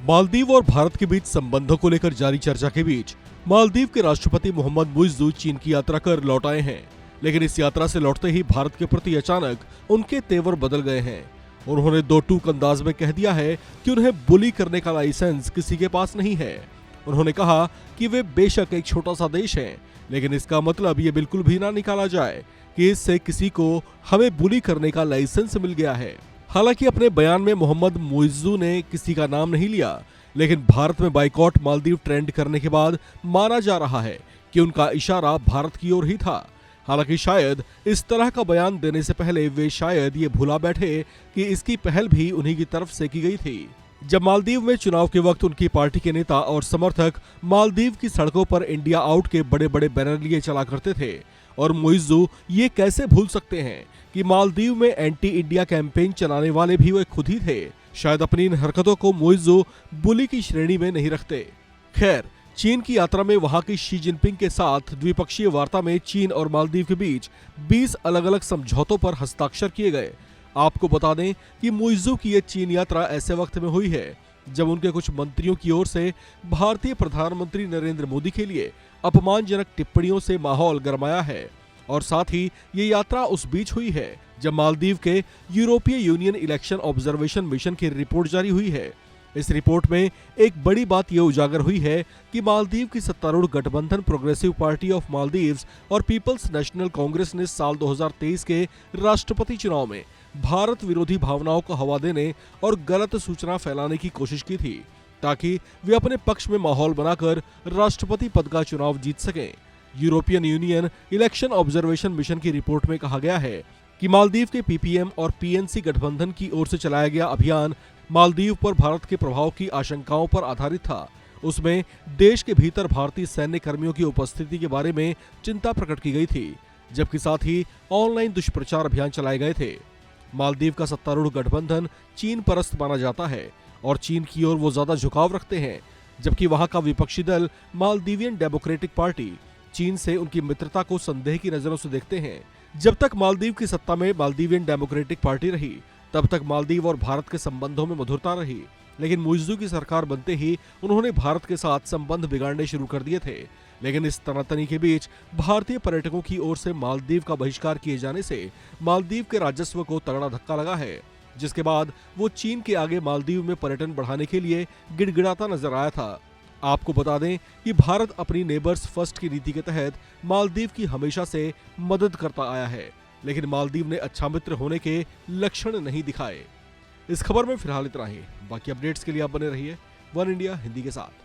मालदीव और भारत के बीच संबंधों को लेकर जारी चर्चा के बीच मालदीव के राष्ट्रपति मोहम्मद मुइज्जू चीन की यात्रा कर लौट आए हैं। लेकिन इस यात्रा से लौटते ही भारत के प्रति अचानक उनके तेवर बदल गए हैं। उन्होंने दो टूक अंदाज में कह दिया है कि उन्हें बुली करने का लाइसेंस किसी के पास नहीं है। उन्होंने कहा कि वे बेशक एक छोटा सा देश हैं, लेकिन इसका मतलब ये बिल्कुल भी ना निकाला जाए कि इससे किसी को हमें बुली करने का लाइसेंस मिल गया है। हालांकि अपने बयान में मोहम्मद मुइज्जू ने किसी का नाम नहीं लिया, लेकिन भारत में बाइकॉट मालदीव ट्रेंड करने के बाद माना जा रहा है कि उनका इशारा भारत की ओर ही था। हालांकि शायद इस तरह का बयान देने से पहले वे शायद ये भुला बैठे कि इसकी पहल भी उन्हीं की तरफ से की गई थी। जब मालदीव में चुनाव के वक्त उनकी पार्टी के नेता और समर्थक मालदीव की सड़कों पर इंडिया आउट के बड़े बड़े बैनर लिए चला करते थे, और मुइज्जू ये कैसे भूल सकते हैं कि मालदीव में एंटी इंडिया कैंपेन चलाने वाले भी वे खुद ही थे। शायद अपनी इन हरकतों को मुइज्जू बुली की श्रेणी में नहीं रखते। खैर, चीन की यात्रा में वहां की शी जिनपिंग के साथ द्विपक्षीय वार्ता में चीन और मालदीव के बीच 20 अलग अलग समझौतों पर हस्ताक्षर किए गए। आपको बता दें कि मुइज्जू की ये चीन यात्रा ऐसे वक्त में हुई है जब उनके कुछ मंत्रियों की ओर से भारतीय प्रधानमंत्री नरेंद्र मोदी के लिए अपमानजनक टिप्पणियों से माहौल गरमाया है। और साथ ही ये यात्रा उस बीच हुई है जब मालदीव के यूरोपीय यूनियन इलेक्शन ऑब्जर्वेशन मिशन की रिपोर्ट जारी हुई है। इस रिपोर्ट में एक बड़ी बात यह उजागर हुई है कि मालदीव की सत्तारूढ़ गठबंधन प्रोग्रेसिव पार्टी ऑफ मालदीव्स और पीपल्स नेशनल कांग्रेस ने साल 2023 के राष्ट्रपति चुनाव में भारत विरोधी भावनाओं को हवा देने और गलत सूचना फैलाने की कोशिश की थी, ताकि वे अपने पक्ष में माहौल बनाकर राष्ट्रपति पद का चुनाव जीत सकें। European union election observation mission की रिपोर्ट में कहा गया है कि मालदीव के पीपीएम और पीएनसी गठबंधन की ओर से चलाया गया अभियान मालदीव पर भारत के प्रभाव की आशंकाओं पर आधारित था। उसमें देश के भीतर भारतीय सैन्य कर्मियों की उपस्थिति के बारे में चिंता प्रकट की गई थी, जबकि साथ ही ऑनलाइन दुष्प्रचार अभियान चलाए गए थे। मालदीव का सत्तारूढ़ गठबंधन चीन परस्त माना जाता है और चीन की ओर वो ज्यादा झुकाव रखते हैं, जबकि वहां का विपक्षी दल मालदीवियन डेमोक्रेटिक पार्टी चीन से उनकी मित्रता को संदेह की नजरों से देखते हैं। जब तक मालदीव की सत्ता में मालदीवियन डेमोक्रेटिक पार्टी रही, तब तक मालदीव और भारत के संबंधों में मधुरता रही। लेकिन मुइज्जू की सरकार बनते ही उन्होंने भारत के साथ संबंध बिगाड़ने शुरू कर दिए थे। लेकिन इस तनातनी के बीच भारतीय पर्यटकों की ओर से मालदीव का बहिष्कार किए जाने से मालदीव के राजस्व को तगड़ा धक्का लगा है, जिसके बाद वो चीन के आगे मालदीव में पर्यटन बढ़ाने के लिए गिड़गिड़ाता नजर आया था। आपको बता दें कि भारत अपनी नेबर्स फर्स्ट की नीति के तहत मालदीव की हमेशा से मदद करता आया है, लेकिन मालदीव ने अच्छा मित्र होने के लक्षण नहीं दिखाए। इस खबर में फिलहाल इतना ही। बाकी अपडेट्स के लिए आप बने रहिए वन इंडिया हिंदी के साथ।